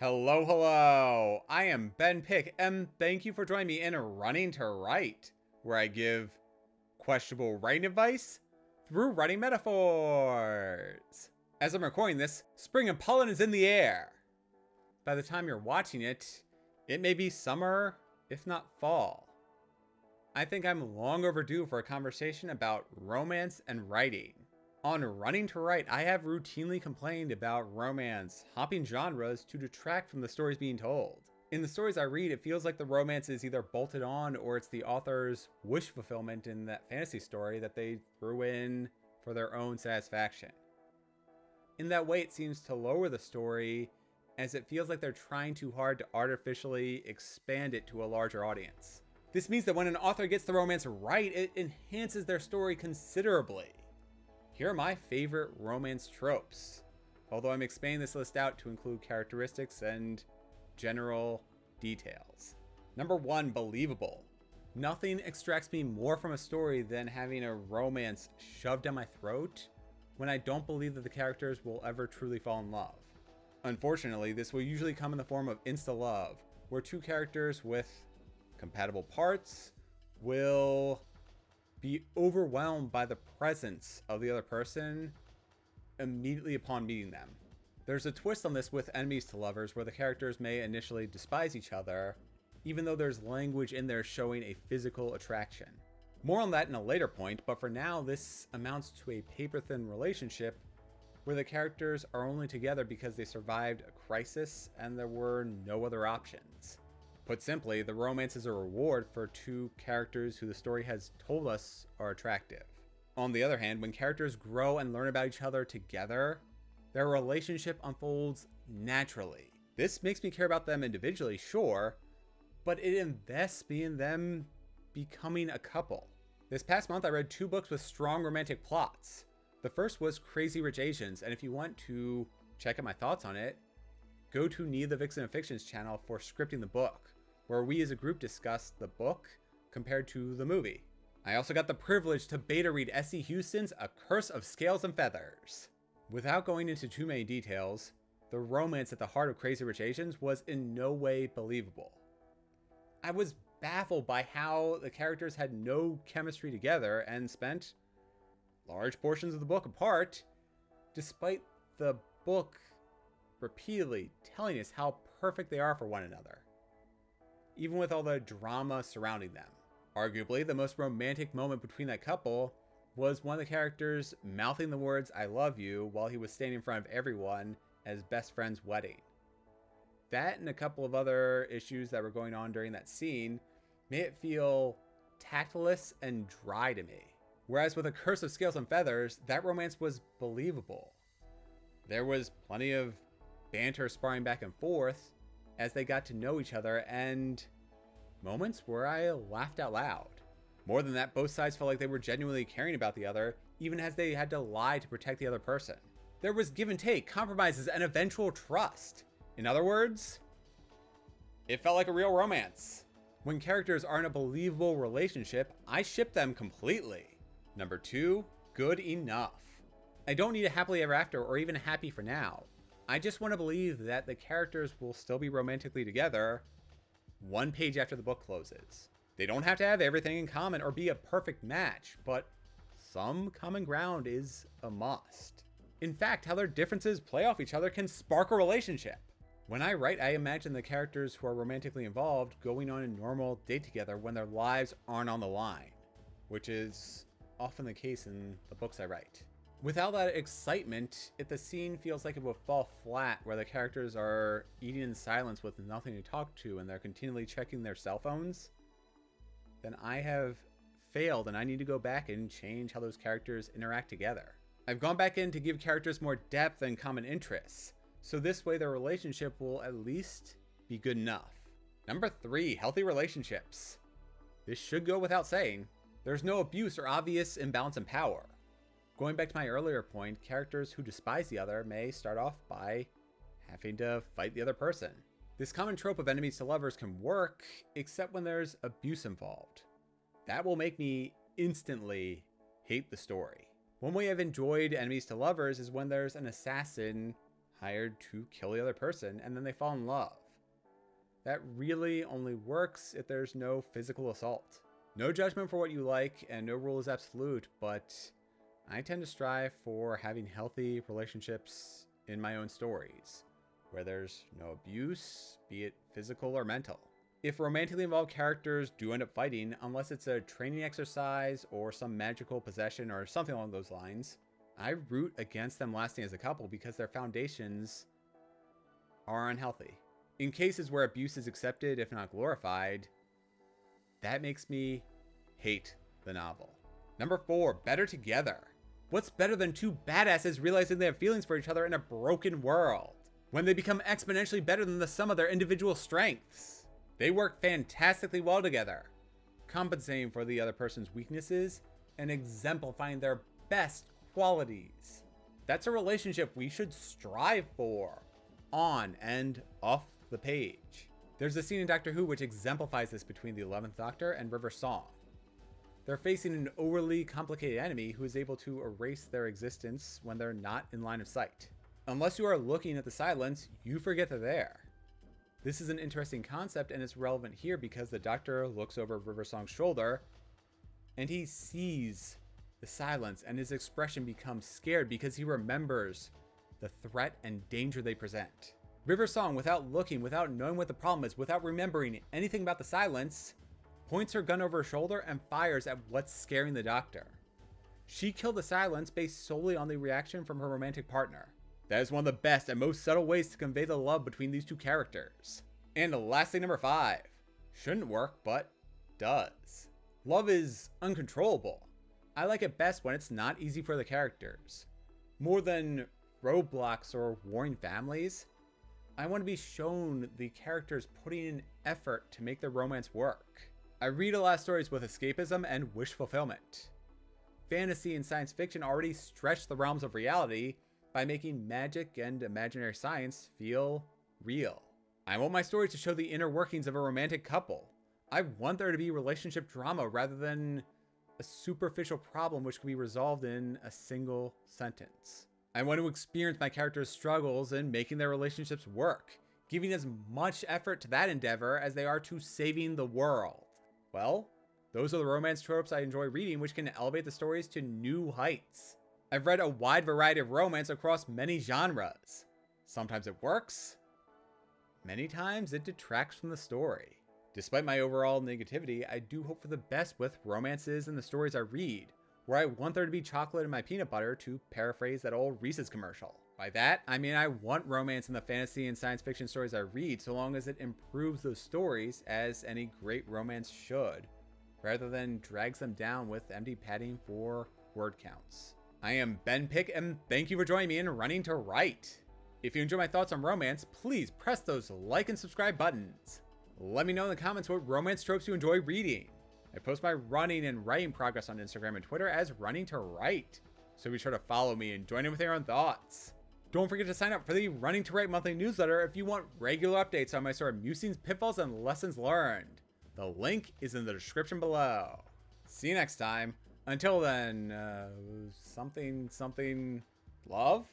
Hello, hello! I am Ben Pick, and thank you for joining me in Running to Write, where I give questionable writing advice through writing metaphors. As I'm recording this, spring and pollen is in the air. By the time you're watching it, it may be summer, if not fall. I think I'm long overdue for a conversation about romance and writing. On Running to Write, I have routinely complained about romance hopping genres to detract from the stories being told. In the stories I read, it feels like the romance is either bolted on or it's the author's wish fulfillment in that fantasy story that they threw in for their own satisfaction. In that way, it seems to lower the story as it feels like they're trying too hard to artificially expand it to a larger audience. This means that when an author gets the romance right, it enhances their story considerably. Here are my favorite romance tropes, although I'm expanding this list out to include characteristics and general details. Number 1, believable. Nothing extracts me more from a story than having a romance shoved down my throat when I don't believe that the characters will ever truly fall in love. Unfortunately, this will usually come in the form of insta-love, where two characters with compatible parts will be overwhelmed by the presence of the other person immediately upon meeting them. There's a twist on this with enemies to lovers, where the characters may initially despise each other, even though there's language in there showing a physical attraction. More on that in a later point, but for now, this amounts to a paper-thin relationship where the characters are only together because they survived a crisis and there were no other options. Put simply, the romance is a reward for two characters who the story has told us are attractive. On the other hand, when characters grow and learn about each other together, their relationship unfolds naturally. This makes me care about them individually, sure, but it invests me in them becoming a couple. This past month, I read 2 books with strong romantic plots. The first was Crazy Rich Asians, and if you want to check out my thoughts on it, go to Need the Vixen of Fiction's channel for Scripting the Book, where we as a group discuss the book compared to the movie. I also got the privilege to beta read S.E. Houston's A Curse of Scales and Feathers. Without going into too many details, the romance at the heart of Crazy Rich Asians was in no way believable. I was baffled by how the characters had no chemistry together and spent large portions of the book apart, despite the book repeatedly telling us how perfect they are for one another, even with all the drama surrounding them. Arguably, the most romantic moment between that couple was one of the characters mouthing the words "I love you" while he was standing in front of everyone at his best friend's wedding. That and a couple of other issues that were going on during that scene made it feel tactless and dry to me. Whereas with A Curse of Scales and Feathers, that romance was believable. There was plenty of banter sparring back and forth as they got to know each other, and moments where I laughed out loud. More than that, both sides felt like they were genuinely caring about the other, even as they had to lie to protect the other person. There was give and take, compromises, and eventual trust. In other words, it felt like a real romance. When characters are in a believable relationship, I ship them completely. Number 2, good enough. I don't need a happily ever after or even a happy for now. I just want to believe that the characters will still be romantically together 1 page after the book closes. They don't have to have everything in common or be a perfect match, but some common ground is a must. In fact, how their differences play off each other can spark a relationship. When I write, I imagine the characters who are romantically involved going on a normal date together when their lives aren't on the line, which is often the case in the books I write. Without that excitement, if the scene feels like it will fall flat, where the characters are eating in silence with nothing to talk to and they're continually checking their cell phones, then I have failed and I need to go back and change how those characters interact together. I've gone back in to give characters more depth and common interests, so this way their relationship will at least be good enough. Number 3, healthy relationships. This should go without saying. There's no abuse or obvious imbalance in power. Going back to my earlier point, characters who despise the other may start off by having to fight the other person. This common trope of enemies to lovers can work, except when there's abuse involved. That will make me instantly hate the story. One way I've enjoyed enemies to lovers is when there's an assassin hired to kill the other person, and then they fall in love. That really only works if there's no physical assault. No judgment for what you like, and no rule is absolute, but I tend to strive for having healthy relationships in my own stories, where there's no abuse, be it physical or mental. If romantically involved characters do end up fighting, unless it's a training exercise or some magical possession or something along those lines, I root against them lasting as a couple because their foundations are unhealthy. In cases where abuse is accepted, if not glorified, that makes me hate the novel. Number 4, better together. What's better than two badasses realizing they have feelings for each other in a broken world? When they become exponentially better than the sum of their individual strengths. They work fantastically well together, compensating for the other person's weaknesses and exemplifying their best qualities. That's a relationship we should strive for, on and off the page. There's a scene in Doctor Who which exemplifies this between the 11th Doctor and River Song. They're facing an overly complicated enemy who is able to erase their existence when they're not in line of sight. Unless you are looking at the silence, you forget they're there. This is an interesting concept, and it's relevant here because the Doctor looks over River Song's shoulder and he sees the silence, and his expression becomes scared because he remembers the threat and danger they present. River Song, without looking, without knowing what the problem is, without remembering anything about the silence, points her gun over her shoulder and fires at what's scaring the Doctor. She killed the silence based solely on the reaction from her romantic partner. That is one of the best and most subtle ways to convey the love between these two characters. And lastly, number 5. Shouldn't work, but does. Love is uncontrollable. I like it best when it's not easy for the characters. More than roadblocks or warring families, I want to be shown the characters putting in effort to make their romance work. I read a lot of stories with escapism and wish fulfillment. Fantasy and science fiction already stretch the realms of reality by making magic and imaginary science feel real. I want my stories to show the inner workings of a romantic couple. I want there to be relationship drama rather than a superficial problem which can be resolved in a single sentence. I want to experience my characters' struggles in making their relationships work, giving as much effort to that endeavor as they are to saving the world. Well, those are the romance tropes I enjoy reading, which can elevate the stories to new heights. I've read a wide variety of romance across many genres. Sometimes it works. Many times it detracts from the story. Despite my overall negativity, I do hope for the best with romances and the stories I read, where I want there to be chocolate in my peanut butter, to paraphrase that old Reese's commercial. By that, I mean I want romance in the fantasy and science fiction stories I read, so long as it improves those stories, as any great romance should, rather than drags them down with empty padding for word counts. I am Ben Pick, and thank you for joining me in Running to Write. If you enjoy my thoughts on romance, please press those like and subscribe buttons. Let me know in the comments what romance tropes you enjoy reading. I post my running and writing progress on Instagram and Twitter as Running to Write, so be sure to follow me and join in with your own thoughts. Don't forget to sign up for the Running to Write monthly newsletter if you want regular updates on my story musings, pitfalls, and lessons learned. The link is in the description below. See you next time. Until then, something, love?